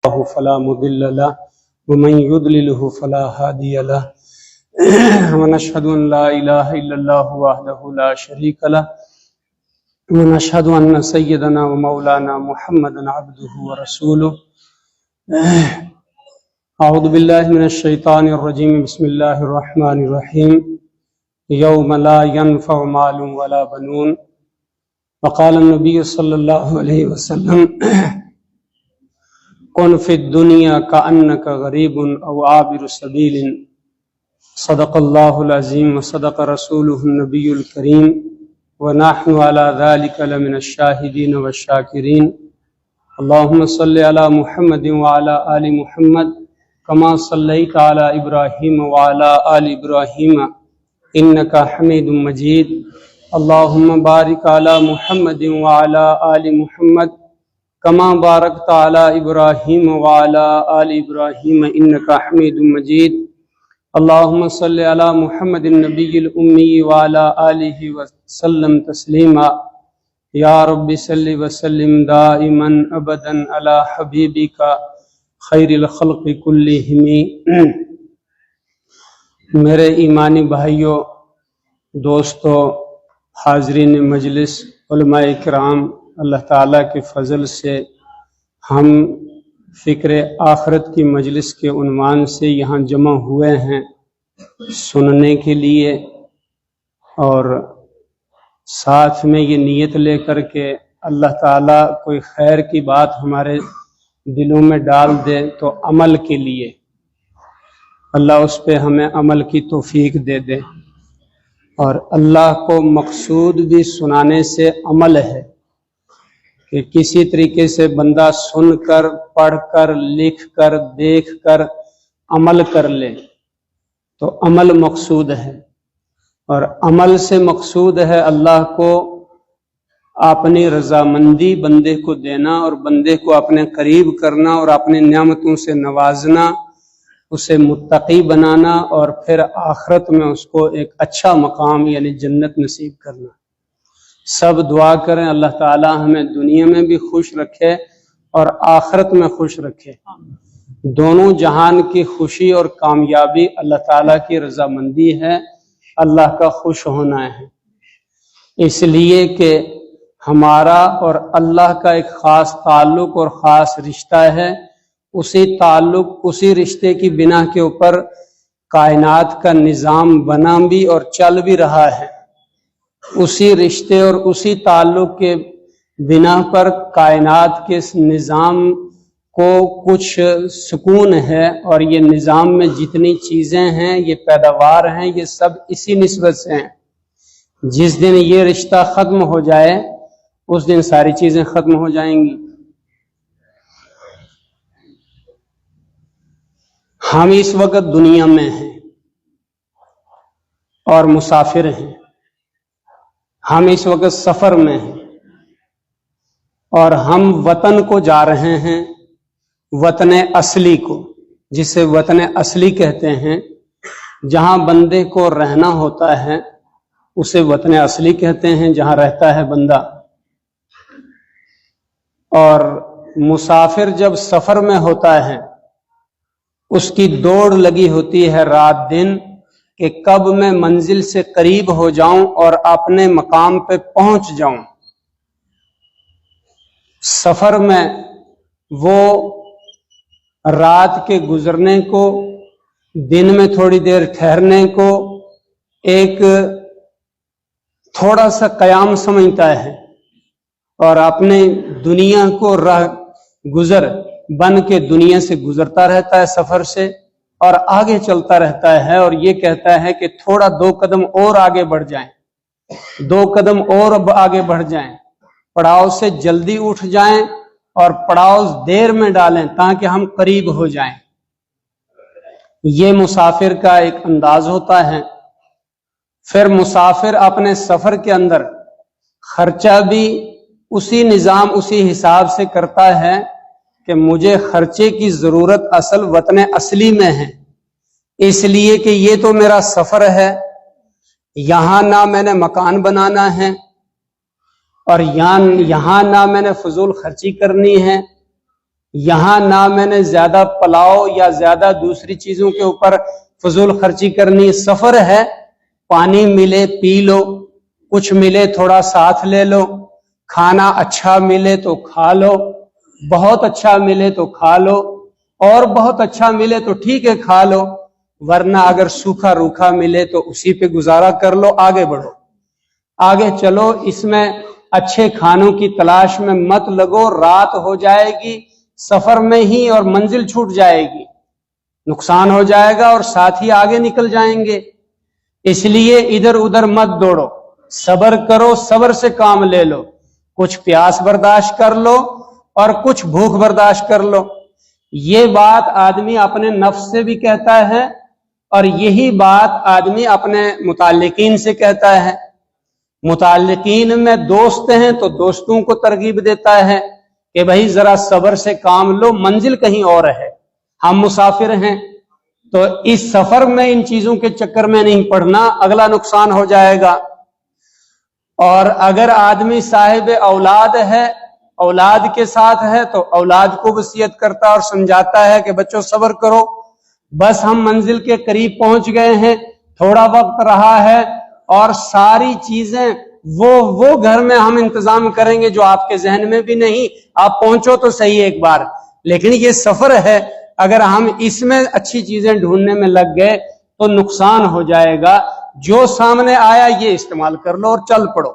الله فلا مضل له ومن يضلله فلا هادي له ونشهد أن لا إله إلا الله وحده لا شريك له ونشهد أن سيدنا ومولانا محمدا عبده ورسوله أعوذ بالله من الشيطان الرجيم بسم الله الرحمن الرحيم يوم لا ينفع مال ولا بنون وقال النبي صلى الله عليه وسلم کن فی الدنیا کأنک غریب او عابر سبیل صدق اللہ العظیم وصدق رسولہ النبی الکریم ونحن علی ذلک لمن الشاہدین والشاکرین اللہم صلی علی محمد وعلی آل محمد کما صلیت علی ابراہیم وعلی آل ابراہیم انک حمید مجید اللہم بارک علی محمد وعلی آل محمد کما بارکت علی ابراہیم وعلی آل ابراہیم انک حمید مجید اللہم صلی علی محمد النبی الامی وعلی آلہ وسلم تسلیما یا رب صلی وسلم دائما ابدا علی حبیبک خیر الخلق کلہم۔ میرے ایمانی بھائیوں، دوستو، حاضرین مجلس، علماء کرام، اللہ تعالیٰ کے فضل سے ہم فکر آخرت کی مجلس کے عنوان سے یہاں جمع ہوئے ہیں سننے کے لیے، اور ساتھ میں یہ نیت لے کر کے اللہ تعالیٰ کوئی خیر کی بات ہمارے دلوں میں ڈال دے تو عمل کے لیے اللہ اس پہ ہمیں عمل کی توفیق دے دے۔ اور اللہ کو مقصود بھی سنانے سے عمل ہے کہ کسی طریقے سے بندہ سن کر، پڑھ کر، لکھ کر، دیکھ کر عمل کر لے تو عمل مقصود ہے، اور عمل سے مقصود ہے اللہ کو اپنی رضامندی بندے کو دینا، اور بندے کو اپنے قریب کرنا، اور اپنی نعمتوں سے نوازنا، اسے متقی بنانا، اور پھر آخرت میں اس کو ایک اچھا مقام یعنی جنت نصیب کرنا۔ سب دعا کریں اللہ تعالیٰ ہمیں دنیا میں بھی خوش رکھے اور آخرت میں خوش رکھے۔ دونوں جہان کی خوشی اور کامیابی اللہ تعالیٰ کی رضامندی ہے، اللہ کا خوش ہونا ہے، اس لیے کہ ہمارا اور اللہ کا ایک خاص تعلق اور خاص رشتہ ہے۔ اسی تعلق، اسی رشتے کی بنا کے اوپر کائنات کا نظام بنا بھی اور چل بھی رہا ہے۔ اسی رشتے اور اسی تعلق کے بنا پر کائنات کے اس نظام کو کچھ سکون ہے، اور یہ نظام میں جتنی چیزیں ہیں، یہ پیداوار ہیں، یہ سب اسی نسبت سے ہیں۔ جس دن یہ رشتہ ختم ہو جائے اس دن ساری چیزیں ختم ہو جائیں گی۔ ہم اس وقت دنیا میں ہیں اور مسافر ہیں، ہم اس وقت سفر میں ہیں، اور ہم وطن کو جا رہے ہیں، وطن اصلی کو، جسے وطن اصلی کہتے ہیں، جہاں بندے کو رہنا ہوتا ہے اسے وطن اصلی کہتے ہیں، جہاں رہتا ہے بندہ۔ اور مسافر جب سفر میں ہوتا ہے اس کی دوڑ لگی ہوتی ہے رات دن کہ کب میں منزل سے قریب ہو جاؤں اور اپنے مقام پہ پہنچ جاؤں۔ سفر میں وہ رات کے گزرنے کو، دن میں تھوڑی دیر ٹھہرنے کو ایک تھوڑا سا قیام سمجھتا ہے، اور اپنے دنیا کو راہ گزر بن کے دنیا سے گزرتا رہتا ہے سفر سے، اور آگے چلتا رہتا ہے، اور یہ کہتا ہے کہ تھوڑا 2 قدم اور آگے بڑھ جائیں، 2 قدم اور اب آگے بڑھ جائیں، پڑاؤ سے جلدی اٹھ جائیں اور پڑاؤ دیر میں ڈالیں تاکہ ہم قریب ہو جائیں۔ یہ مسافر کا ایک انداز ہوتا ہے۔ پھر مسافر اپنے سفر کے اندر خرچہ بھی اسی نظام، اسی حساب سے کرتا ہے کہ مجھے خرچے کی ضرورت اصل وطن اصلی میں ہے، اس لیے کہ یہ تو میرا سفر ہے، یہاں نہ میں نے مکان بنانا ہے، اور یہاں نہ میں نے فضول خرچی کرنی ہے، یہاں نہ میں نے زیادہ پلاؤ یا زیادہ دوسری چیزوں کے اوپر فضول خرچی کرنی. سفر ہے، پانی ملے پی لو، کچھ ملے تھوڑا ساتھ لے لو، کھانا اچھا ملے تو کھا لو، بہت اچھا ملے تو کھا لو، اور بہت اچھا ملے تو ٹھیک ہے کھا لو، ورنہ اگر سوکھا روکھا ملے تو اسی پہ گزارا کر لو. آگے بڑھو، آگے چلو. اس میں اچھے کھانوں کی تلاش میں مت لگو، رات ہو جائے گی سفر میں ہی اور منزل چھوٹ جائے گی، نقصان ہو جائے گا اور ساتھ ہی آگے نکل جائیں گے. اس لیے ادھر ادھر مت دوڑو، صبر کرو، صبر سے کام لے لو. کچھ پیاس برداشت کر لو اور کچھ بھوک برداشت کر لو. یہ بات آدمی اپنے نفس سے بھی کہتا ہے اور یہی بات آدمی اپنے متعلقین سے کہتا ہے. متعلقین میں دوست ہیں تو دوستوں کو ترغیب دیتا ہے کہ بھائی ذرا صبر سے کام لو، منزل کہیں اور ہے، ہم مسافر ہیں، تو اس سفر میں ان چیزوں کے چکر میں نہیں پڑنا، اگلا نقصان ہو جائے گا. اور اگر آدمی صاحب اولاد ہے، اولاد کے ساتھ ہے، تو اولاد کو وصیت کرتا اور سمجھاتا ہے کہ بچوں صبر کرو، بس ہم منزل کے قریب پہنچ گئے ہیں، تھوڑا وقت رہا ہے، اور ساری چیزیں وہ گھر میں ہم انتظام کریں گے جو آپ کے ذہن میں بھی نہیں. آپ پہنچو تو صحیح ایک بار، لیکن یہ سفر ہے، اگر ہم اس میں اچھی چیزیں ڈھونڈنے میں لگ گئے تو نقصان ہو جائے گا. جو سامنے آیا یہ استعمال کر لو اور چل پڑو.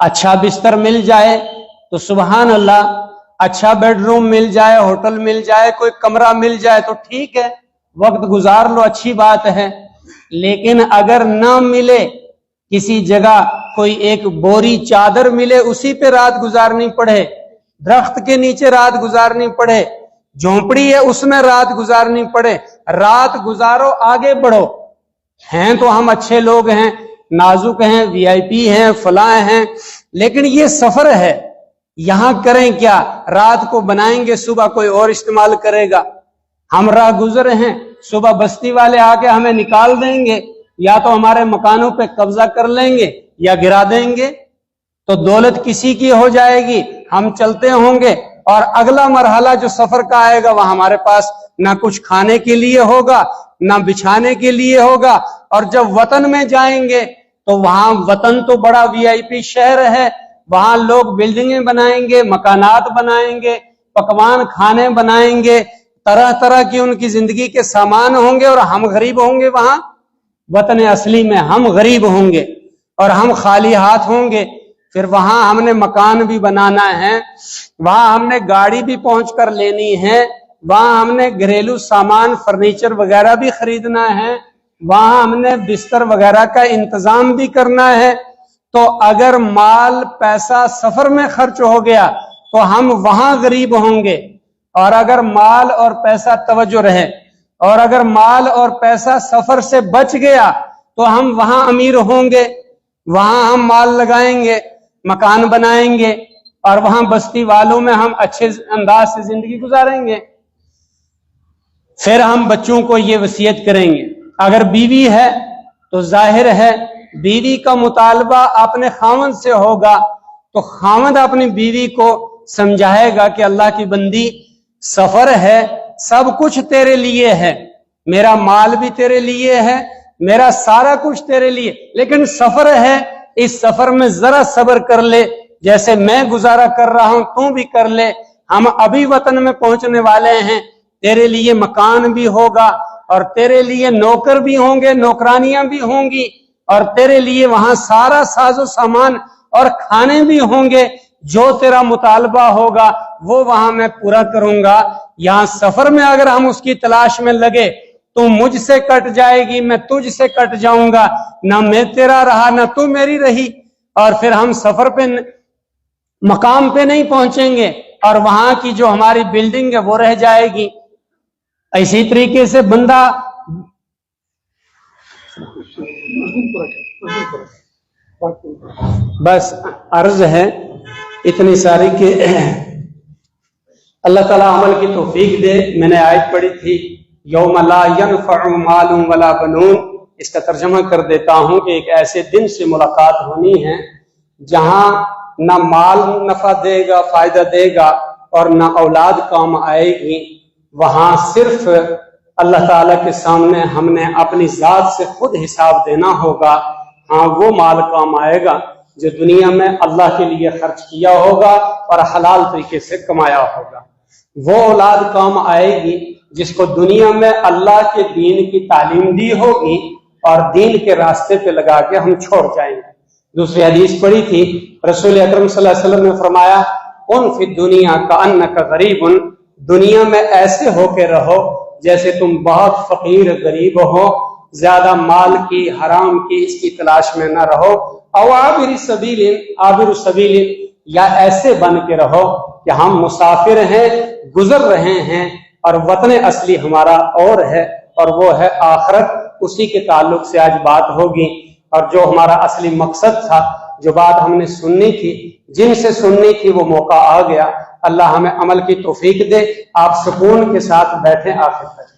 اچھا بستر مل جائے تو سبحان اللہ، اچھا بیڈ روم مل جائے، ہوٹل مل جائے، کوئی کمرہ مل جائے تو ٹھیک ہے، وقت گزار لو، اچھی بات ہے. لیکن اگر نہ ملے، کسی جگہ کوئی ایک بوری چادر ملے، اسی پہ رات گزارنی پڑے، درخت کے نیچے رات گزارنی پڑے، جھونپڑی ہے اس میں رات گزارنی پڑے، رات گزارو، آگے بڑھو. ہیں تو ہم اچھے لوگ ہیں، نازک ہیں، وی آئی پی ہیں، فلاں ہیں، لیکن یہ سفر ہے، یہاں کریں کیا؟ رات کو بنائیں گے، صبح کوئی اور استعمال کرے گا. ہم راہ گزر ہیں، صبح بستی والے آ کے ہمیں نکال دیں گے، یا تو ہمارے مکانوں پہ قبضہ کر لیں گے یا گرا دیں گے، تو دولت کسی کی ہو جائے گی، ہم چلتے ہوں گے، اور اگلا مرحلہ جو سفر کا آئے گا وہاں ہمارے پاس نہ کچھ کھانے کے لیے ہوگا، نہ بچھانے کے لیے ہوگا. اور جب وطن میں جائیں گے تو وہاں وطن تو بڑا وی آئی پی شہر ہے، وہاں لوگ بلڈنگیں بنائیں گے، مکانات بنائیں گے، پکوان کھانے بنائیں گے، طرح طرح کی ان کی زندگی کے سامان ہوں گے، اور ہم غریب ہوں گے. وہاں وطن اصلی میں ہم غریب ہوں گے اور ہم خالی ہاتھ ہوں گے. پھر وہاں ہم نے مکان بھی بنانا ہے، وہاں ہم نے گاڑی بھی پہنچ کر لینی ہے، وہاں ہم نے گھریلو سامان فرنیچر وغیرہ بھی خریدنا ہے، وہاں ہم نے بستر وغیرہ کا انتظام بھی کرنا ہے. تو اگر مال پیسہ سفر میں خرچ ہو گیا تو ہم وہاں غریب ہوں گے، اور اگر مال اور پیسہ توجہ رہے، اور اگر مال اور پیسہ سفر سے بچ گیا تو ہم وہاں امیر ہوں گے، وہاں ہم مال لگائیں گے، مکان بنائیں گے، اور وہاں بستی والوں میں ہم اچھے انداز سے زندگی گزاریں گے. پھر ہم بچوں کو یہ وصیت کریں گے. اگر بیوی ہے تو ظاہر ہے بیوی کا مطالبہ اپنے خاوند سے ہوگا، تو خاوند اپنی بیوی کو سمجھائے گا کہ اللہ کی بندی، سفر ہے، سب کچھ تیرے لیے ہے، میرا مال بھی تیرے لیے ہے، میرا سارا کچھ تیرے لیے، لیکن سفر ہے، اس سفر میں ذرا صبر کر لے، جیسے میں گزارا کر رہا ہوں تو بھی کر لے. ہم ابھی وطن میں پہنچنے والے ہیں، تیرے لیے مکان بھی ہوگا، اور تیرے لیے نوکر بھی ہوں گے، نوکرانیاں بھی ہوں گی، اور تیرے لیے وہاں سارا ساز و سامان اور کھانے بھی ہوں گے. جو تیرا مطالبہ ہوگا وہ وہاں میں پورا کروں گا. یہاں سفر میں اگر ہم اس کی تلاش میں لگے تو مجھ سے کٹ جائے گی، میں تجھ سے کٹ جاؤں گا، نہ میں تیرا رہا نہ تو میری رہی، اور پھر ہم سفر پہ مقام پہ نہیں پہنچیں گے، اور وہاں کی جو ہماری بلڈنگ ہے وہ رہ جائے گی. اسی طریقے سے بندہ بس عرض ہے اتنی ساری کہ اللہ تعالیٰ عمل کی توفیق دے. میں نے آیت پڑھی تھی یوم لا ينفع مال ولا بنون، اس کا ترجمہ کر دیتا ہوں کہ ایک ایسے دن سے ملاقات ہونی ہے جہاں نہ مال نفع دے گا، فائدہ دے گا، اور نہ اولاد کام آئے گی، وہاں صرف اللہ تعالیٰ کے سامنے ہم نے اپنی ذات سے خود حساب دینا ہوگا۔ ہاں وہ مال کام آئے گا جو دنیا میں اللہ کے لیے خرچ کیا ہوگا اور حلال طریقے سے کمایا ہوگا۔ وہ اولاد کام آئے گی جس کو دنیا میں اللہ کے دین کی تعلیم دی ہوگی اور دین کے راستے پہ لگا کے ہم چھوڑ جائیں گے۔ دوسری حدیث پڑھی تھی، رسول اکرم صلی اللہ علیہ وسلم نے فرمایا ان فی الدنیا کأنک غریب، دنیا میں ایسے ہو کے رہو جیسے تم بہت فقیر غریب ہو، زیادہ مال کی حرام کی اس کی تلاش میں نہ رہو، او عابر سبیل، یا ایسے بن کے رہو کہ ہم مسافر ہیں، گزر رہے ہیں اور وطن اصلی ہمارا اور ہے اور وہ ہے آخرت، اسی کے تعلق سے آج بات ہوگی۔ اور جو ہمارا اصلی مقصد تھا، جو بات ہم نے سننی تھی، جن سے سننی تھی، وہ موقع آ گیا۔ اللہ ہمیں عمل کی توفیق دے۔ آپ سکون کے ساتھ بیٹھیں آخر تک۔